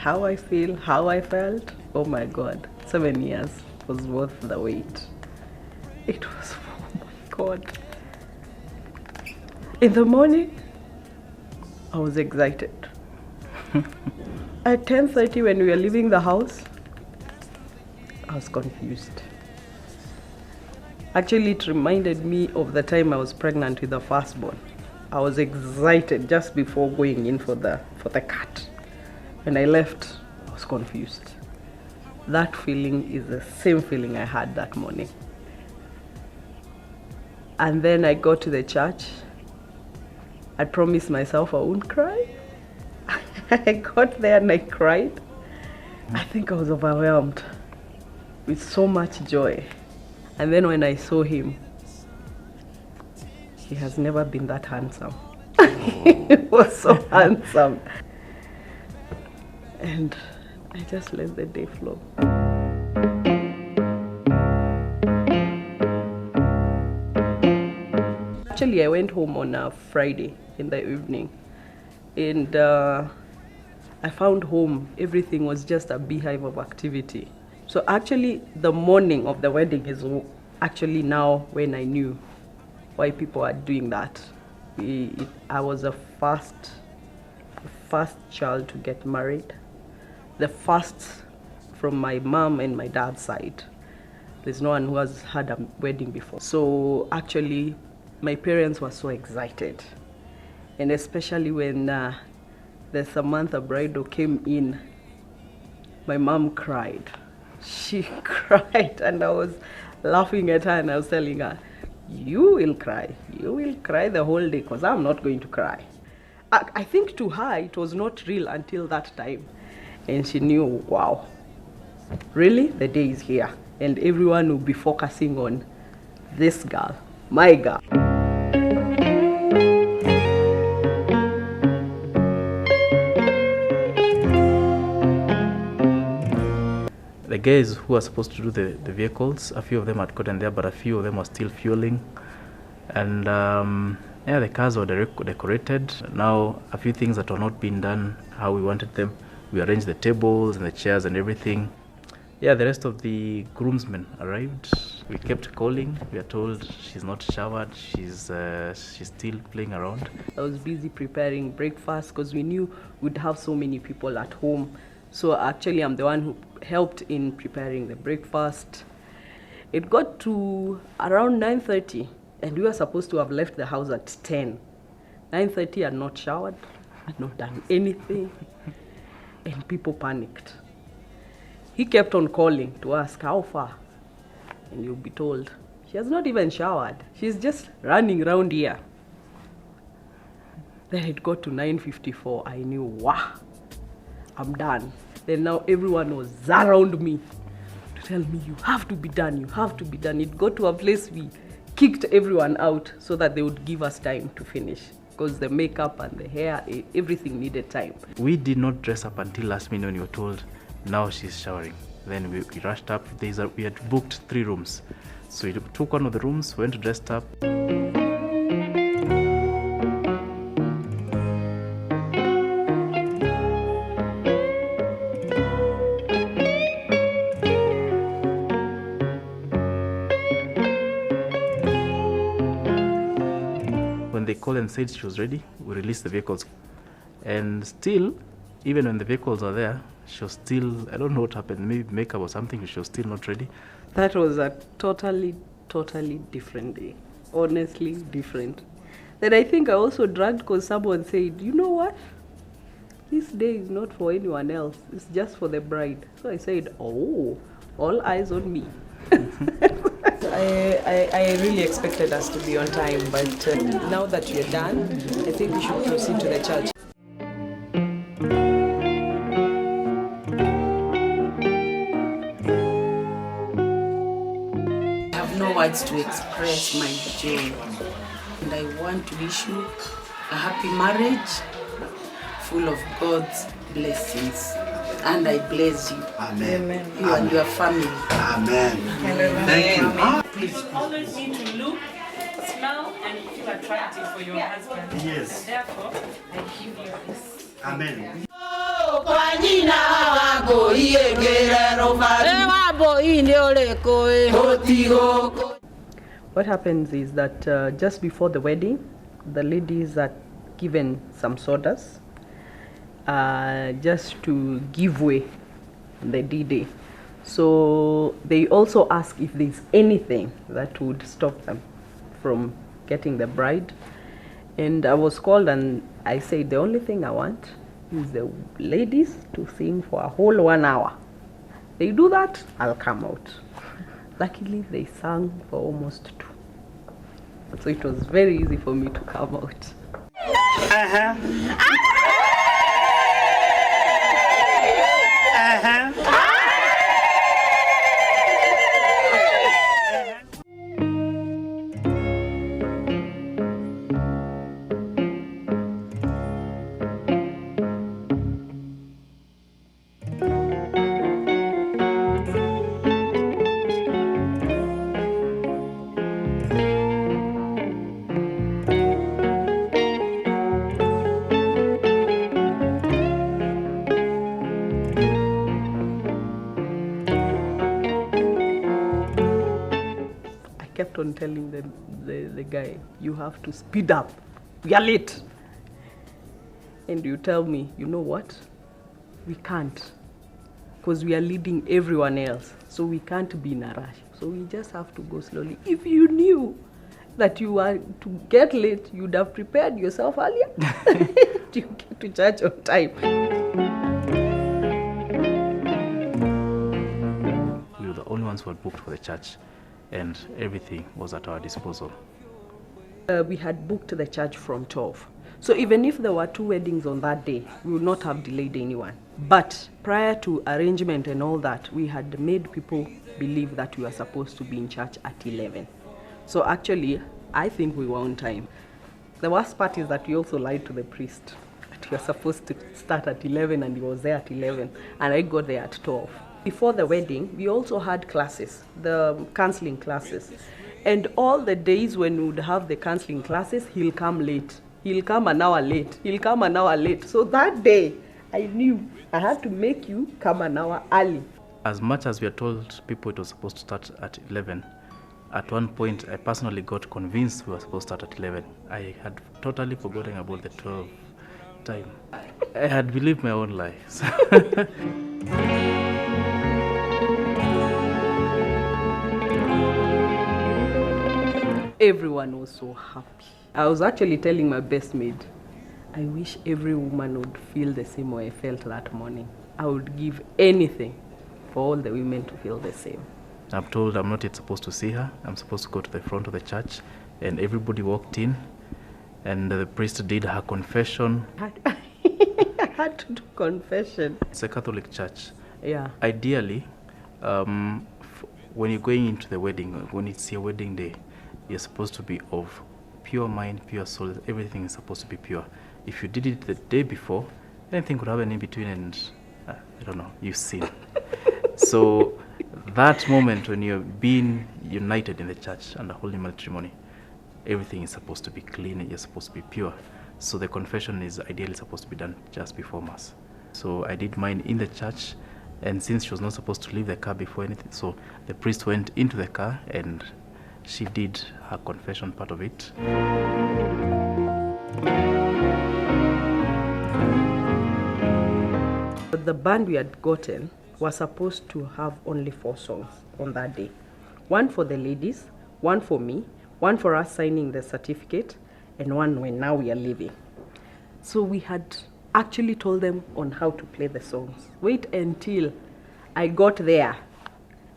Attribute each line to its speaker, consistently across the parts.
Speaker 1: how I feel, how I felt, oh my God, 7 years was worth the wait. It was, oh my God. In the morning, I was excited. At 10:30 when we were leaving the house, I was confused. Actually, it reminded me of the time I was pregnant with the firstborn. I was excited just before going in for the cut. When I left, I was confused. That feeling is the same feeling I had that morning. And then I got to the church. I promised myself I wouldn't cry. I got there and I cried. I think I was overwhelmed with so much joy. And then when I saw him, he has never been that handsome. He was so handsome. And I just let the day flow. Actually, I went home on a Friday in the evening, and I found home, everything was just a beehive of activity. So actually, the morning of the wedding is actually now when I knew why people are doing that. I was the first child to get married, the first from my mom and my dad's side. There's no one who has had a wedding before. So actually, my parents were so excited. And especially when the Samantha bridal came in, my mom cried. She cried, and I was laughing at her, and I was telling her, you will cry the whole day, because I'm not going to cry. I think to her it was not real until that time, and she knew, wow, really, the day is here, and everyone will be focusing on this girl, my girl.
Speaker 2: The guys who are supposed to do the vehicles, a few of them had gotten there, but a few of them were still fueling. And yeah, the cars were decorated. Now, a few things that were not being done how we wanted them. We arranged the tables and the chairs and everything. Yeah, the rest of the groomsmen arrived. We kept calling. We are told she's not showered. She's still playing around.
Speaker 1: I was busy preparing breakfast because we knew we'd have so many people at home. So actually, I'm the one who helped in preparing the breakfast. It got to around 9:30, and we were supposed to have left the house at 10. 9:30, I'd not showered, I'd not done anything, and people panicked. He kept on calling to ask how far, and you'll be told, she has not even showered. She's just running around here. Then it got to 9:54. I knew, wow, I'm done. Then now everyone was around me to tell me, you have to be done, you have to be done. It got to a place we kicked everyone out so that they would give us time to finish, because the makeup and the hair, everything needed time.
Speaker 2: We did not dress up until last minute when we were told, now she's showering. Then we rushed up. We had booked 3 rooms. So we took one of the rooms, went dressed up. When they called and said she was ready, we released the vehicles. And still, even when the vehicles are there, she was still, I don't know what happened, maybe makeup or something, she was still not ready.
Speaker 1: That was a totally different day. Honestly, different. Then I think I also dragged because someone said, you know what? This day is not for anyone else. It's just for the bride. So I said, oh, all eyes on me. I really expected us to be on time, but now that we're done, I think we should proceed to the church. I have no words to express my joy, and I want to wish you a happy marriage full of God's blessings. And I bless you.
Speaker 3: Amen.
Speaker 1: You Amen. And your family.
Speaker 3: Amen.
Speaker 1: Amen.
Speaker 3: Thank you.
Speaker 1: Amen.
Speaker 4: You always need to look, smell, and feel attractive for your husband.
Speaker 3: Yes.
Speaker 4: And therefore, I give you this.
Speaker 3: Amen.
Speaker 1: Oh, What happens is that just before the wedding, the ladies are given some sodas just to give way on the D-Day. So they also ask if there's anything that would stop them from getting the bride. And I was called and I said the only thing I want is the ladies to sing for a whole 1 hour. They do that, I'll come out. Luckily they sang for almost 2. So it was very easy for me to come out. Kept on telling the guy, you have to speed up, we are late. And you tell me, you know what, we can't, because we are leading everyone else, so we can't be in a rush, so we just have to go slowly. If you knew that you are to get late, you'd have prepared yourself earlier to get to church on time.
Speaker 2: We were the only ones who had booked for the church, and everything was at our disposal.
Speaker 1: We had booked the church from 12. So even if there were 2 weddings on that day, we would not have delayed anyone. But prior to arrangement and all that, we had made people believe that we were supposed to be in church at 11. So actually, I think we were on time. The worst part is that we also lied to the priest that we were supposed to start at 11 and he was there at 11 and I got there at 12. Before the wedding, we also had classes, the counseling classes. And all the days when we would have the counseling classes, he'll come late. He'll come an hour late. He'll come an hour late. So that day, I knew I had to make you come an hour early.
Speaker 2: As much as we are told people it was supposed to start at 11, at one point I personally got convinced we were supposed to start at 11. I had totally forgotten about the 12 time. I had believed my own lies.
Speaker 1: Everyone was so happy. I was actually telling my best maid, I wish every woman would feel the same way I felt that morning. I would give anything for all the women to feel the same.
Speaker 2: I'm told I'm not yet supposed to see her. I'm supposed to go to the front of the church, and everybody walked in, and the priest did her confession.
Speaker 1: I had to do confession.
Speaker 2: It's a Catholic church.
Speaker 1: Yeah.
Speaker 2: Ideally, when you're going into the wedding, when it's your wedding day, you're supposed to be of pure mind, pure soul. Everything is supposed to be pure. If you did it the day before, anything could happen in between and, I don't know, you sin. So that moment when you're being united in the church under holy matrimony, everything is supposed to be clean and you're supposed to be pure. So the confession is ideally supposed to be done just before Mass. So I did mine in the church, and since she was not supposed to leave the car before anything, so the priest went into the car and she did her confession part of it.
Speaker 1: The band we had gotten was supposed to have only 4 songs on that day. 1 for the ladies, 1 for me, 1 for us signing the certificate, and 1 when now we are leaving. So we had actually told them on how to play the songs. Wait until I got there.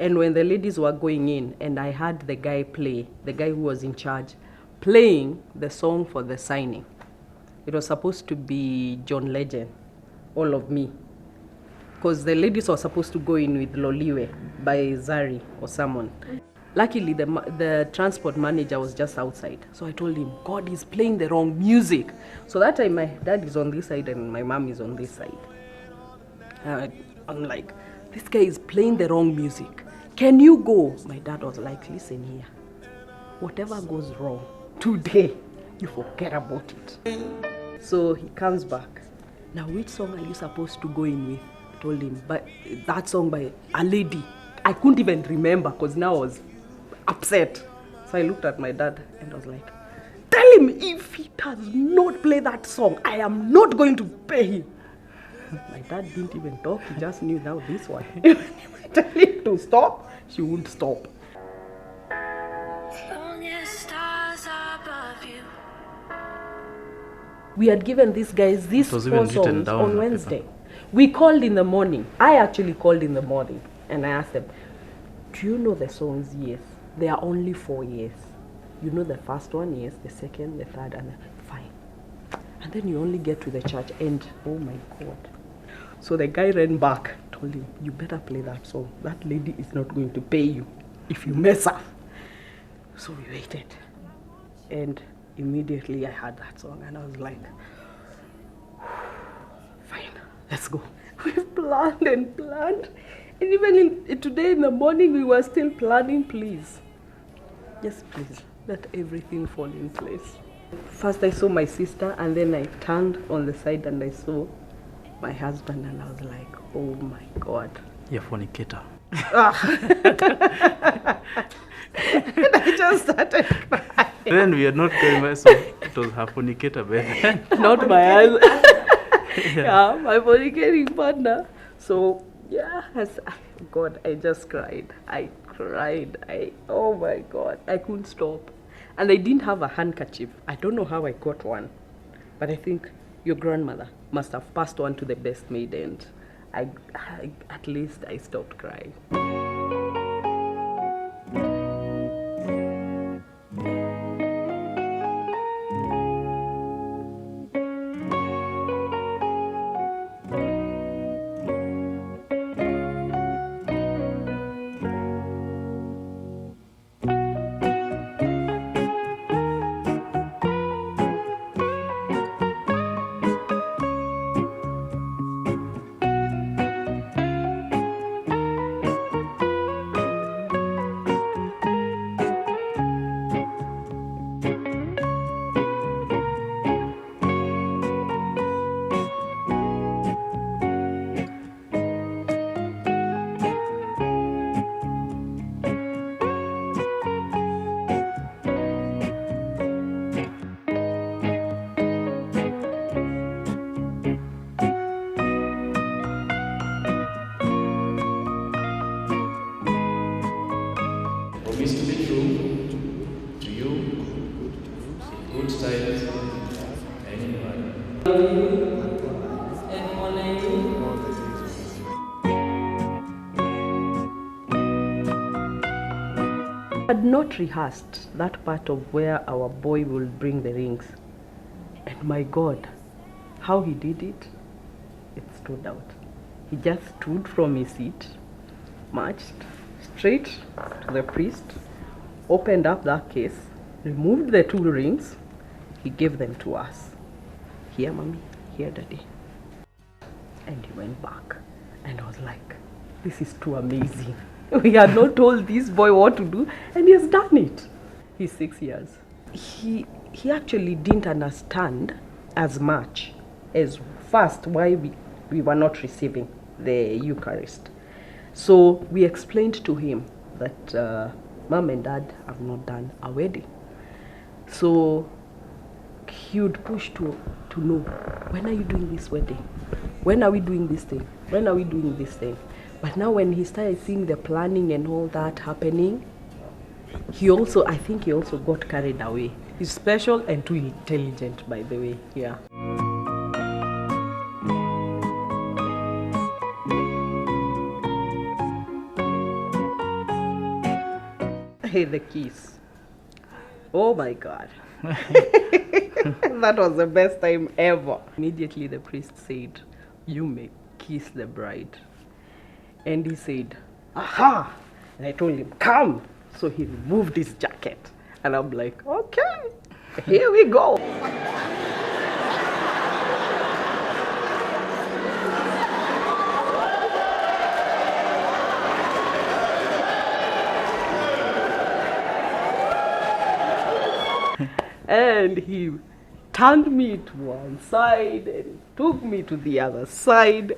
Speaker 1: And when the ladies were going in and I had the guy who was in charge, playing the song for the signing. It was supposed to be John Legend, All of Me. Because the ladies were supposed to go in with Loliwe by Zari or someone. Luckily, the transport manager was just outside. So I told him, God is playing the wrong music. So that time my dad is on this side and my mom is on this side. I'm like, this guy is playing the wrong music. Can you go? My dad was like, listen here. Whatever goes wrong today, you forget about it. So he comes back Now, which song are you supposed to go in with? I told him, but that song by a lady. I couldn't even remember because now I was upset. So I looked at my dad and I was like, tell him if he does not play that song, I am not going to pay him. My dad didn't even talk, he just knew now this one. If I tell him to stop, she won't stop. We had given these guys these 4 songs on Wednesday. We called in the morning. I actually called in the morning and I asked them, do you know the songs? Yes. There are only 4 years. You know the first one, yes, the second, the third, and fine. And then you only get to the church and oh my God. So the guy ran back, told him, you better play that song. That lady is not going to pay you if you mess up. So we waited. And immediately I heard that song and I was like, fine, let's go. We've planned and planned. And even today in the morning we were still planning, please. Yes, please, let everything fall in place. First I saw my sister and then I turned on the side and I saw my husband and I was like, oh my God.
Speaker 2: You're fornicator.
Speaker 1: And I just started crying.
Speaker 2: Then we are not going by, so it was her fornicator then.
Speaker 1: Not my husband. Yeah, my fornicating partner. So yeah, God, I just cried. I cried. Oh my God, I couldn't stop. And I didn't have a handkerchief. I don't know how I got one, but I think your grandmother must have passed one to the best maid, and at least I stopped crying.
Speaker 2: Promise to be true to you, in good times and in bad.
Speaker 1: I had not rehearsed that part of where our boy will bring the rings. And my God, how he did it, it stood out. He just stood from his seat, marched straight to the priest, opened up that case, removed the 2 rings, he gave them to us. Here, mommy, here, daddy. And he went back. And I was like, this is too amazing. We had not told this boy what to do, and he has done it. He's 6 years. He actually didn't understand as much as first why we were not receiving the Eucharist. So we explained to him that mom and dad have not done a wedding. So he would push to know, when are you doing this wedding? When are we doing this thing? When are we doing this thing? But now when he started seeing the planning and all that happening, I think he also got carried away. He's special and too intelligent, by the way, yeah. Hey, the kiss. Oh my God. That was the best time ever. Immediately the priest said, you may kiss the bride. And he said, aha! And I told him, come! So he removed his jacket. And I'm like, okay, here we go. And turned me to one side and took me to the other side,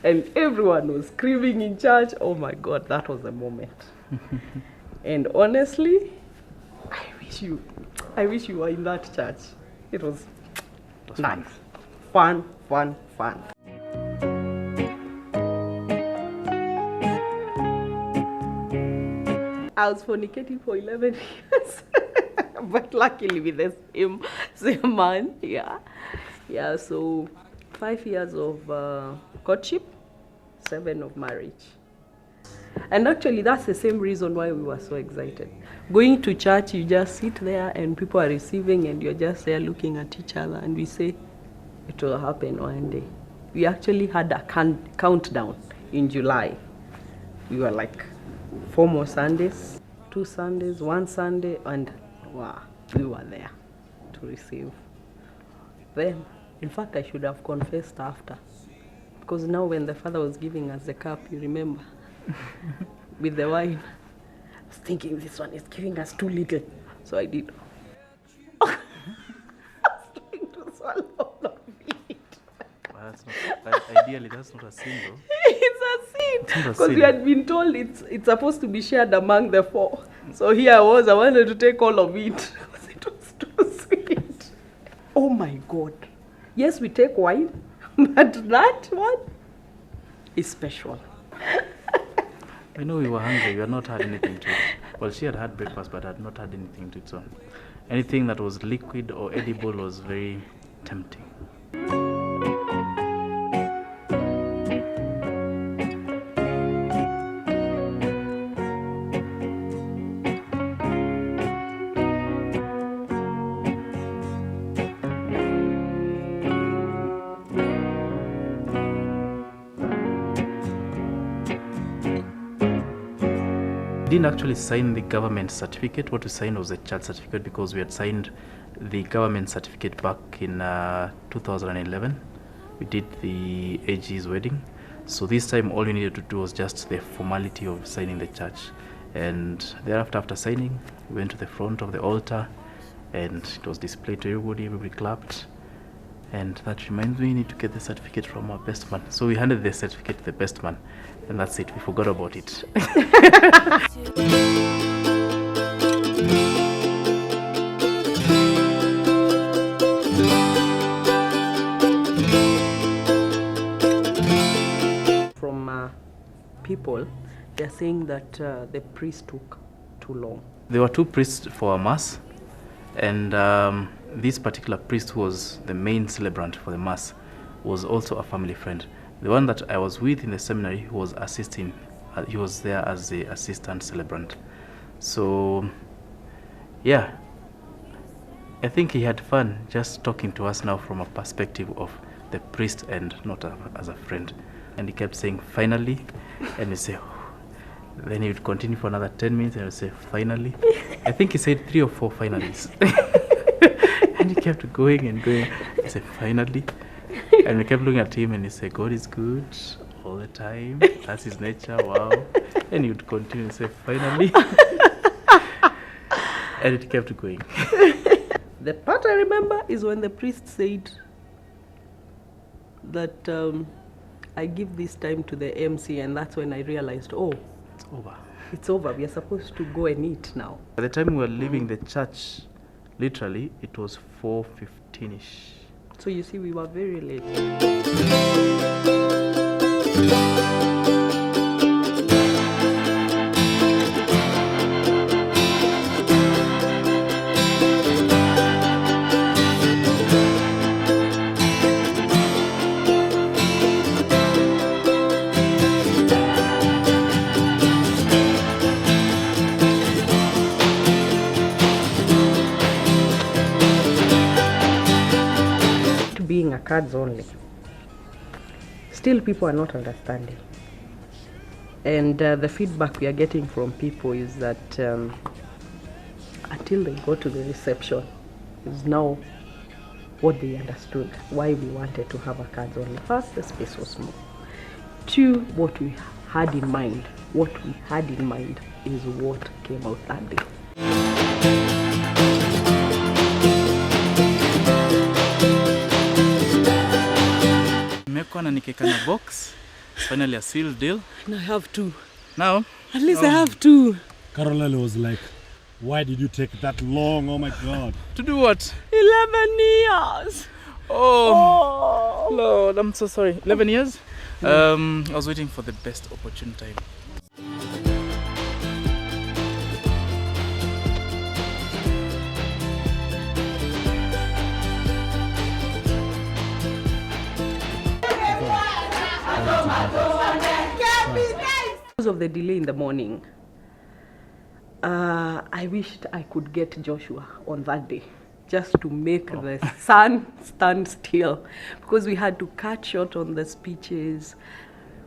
Speaker 1: and everyone was screaming in church. Oh my God, that was a moment. And honestly, I wish you were in that church. It was nice. Fun. I was fornicating for 11 years, but luckily with the same man, yeah. So 5 years of courtship, 7 of marriage. And actually, that's the same reason why we were so excited. Going to church, you just sit there and people are receiving and you're just there looking at each other, and we say, it will happen one day. We actually had a countdown in July. We were like 4 more Sundays, 2 Sundays, 1 Sunday, and wow, we were there to receive them. In fact, I should have confessed after, because now when the father was giving us the cup, you remember, with the wine, I was thinking this one is giving us too little, so I did. I was trying to swallow all of it.
Speaker 2: Well, ideally, that's not a sin, though.
Speaker 1: It's a sin, because we had been told it's supposed to be shared among the 4. So here I wanted to take all of it because it was too sweet. Oh my God. Yes, we take wine, but that one is special.
Speaker 2: I know we were hungry. We had not had anything to eat. Well, she had breakfast, but had not had anything to eat. So anything that was liquid or edible was very tempting. We didn't actually sign the government certificate. What we signed was a child certificate, because we had signed the government certificate back in 2011. We did the AG's wedding. So this time all we needed to do was just the formality of signing the church. And thereafter, after signing, we went to the front of the altar and it was displayed to everybody clapped. And that reminds me, we need to get the certificate from our best man. So we handed the certificate to the best man, and that's it. We forgot about it.
Speaker 1: From people, they're saying that the priest took too long.
Speaker 2: There were 2 priests for a mass, and this particular priest, who was the main celebrant for the mass, was also a family friend. The one that I was with in the seminary, who was assisting, he was there as the assistant celebrant. So yeah, I think he had fun just talking to us now from a perspective of the priest and not as a friend. And he kept saying finally, and we say, oh. Then he would continue for another 10 minutes and we say finally. I think he said 3 or 4 finalies. And he kept going and going. He said finally. And we kept looking at him and he said, God is good all the time. That's his nature. Wow. And he would continue and say finally. And it kept going.
Speaker 1: The part I remember is when the priest said that I give this time to the MC, and that's when I realized, oh,
Speaker 2: It's over.
Speaker 1: It's over. We are supposed to go and eat now.
Speaker 2: By the time we were leaving the church, literally, it was 4:15ish.
Speaker 1: So you see, we were very late. Being a cards only, still people are not understanding, and the feedback we are getting from people is that until they go to the reception is now what they understood why we wanted to have a cards only. First, the space was small. 2, what we had in mind is what came out that day.
Speaker 2: nimewekwa na nikeka na box. It's finally a sealed deal.
Speaker 1: And I have two.
Speaker 2: Now?
Speaker 1: At least I have two.
Speaker 3: Carolina was like, why did you take that long? Oh my God.
Speaker 2: To do what?
Speaker 1: 11 years.
Speaker 2: Oh, Lord, I'm so sorry. 11 years? I was waiting for the best opportune time.
Speaker 1: Because of the delay in the morning, I wished I could get Joshua on that day, just to make the sun stand still, because we had to cut short on the speeches.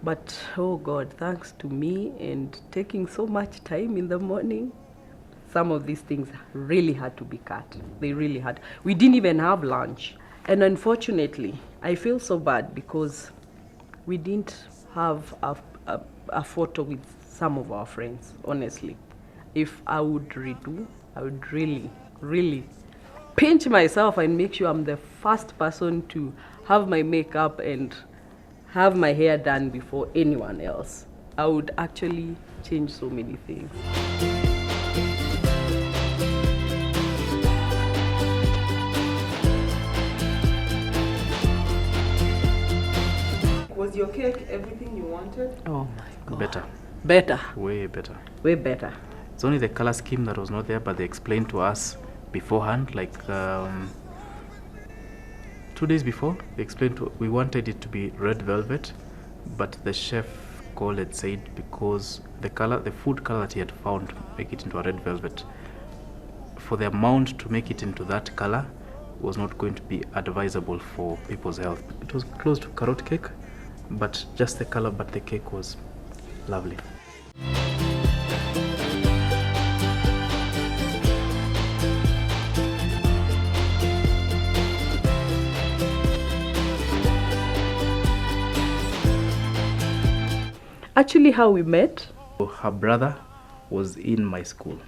Speaker 1: But oh God, thanks to me and taking so much time in the morning, some of these things really had to be cut. They really had. We didn't even have lunch. And unfortunately, I feel so bad because we didn't have a photo with some of our friends, honestly. If I would redo, I would really, really pinch myself and make sure I'm the first person to have my makeup and have my hair done before anyone else. I would actually change so many things.
Speaker 4: Was your cake everything you wanted?
Speaker 1: Oh my God.
Speaker 2: Better.
Speaker 1: Better.
Speaker 2: Way better.
Speaker 1: Way better.
Speaker 2: It's only the color scheme that was not there, but they explained to us beforehand, like 2 days before. They explained we wanted it to be red velvet, but the chef called and said because the food color that he had found make it into a red velvet, for the amount to make it into that color was not going to be advisable for people's health. It was close to carrot cake, but just the color, but the cake was lovely.
Speaker 1: Actually, how we met?
Speaker 2: Her brother was in my school.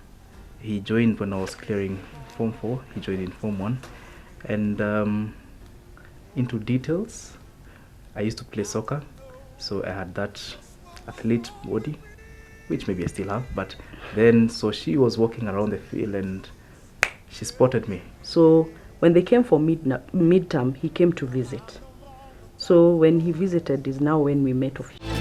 Speaker 2: He joined when I was clearing Form 4. He joined in Form 1. And into details, I used to play soccer. So I had that athlete body, which maybe I still have. But then, so she was walking around the field and she spotted me.
Speaker 1: So when they came for midterm, he came to visit. So when he visited is now when we met officially.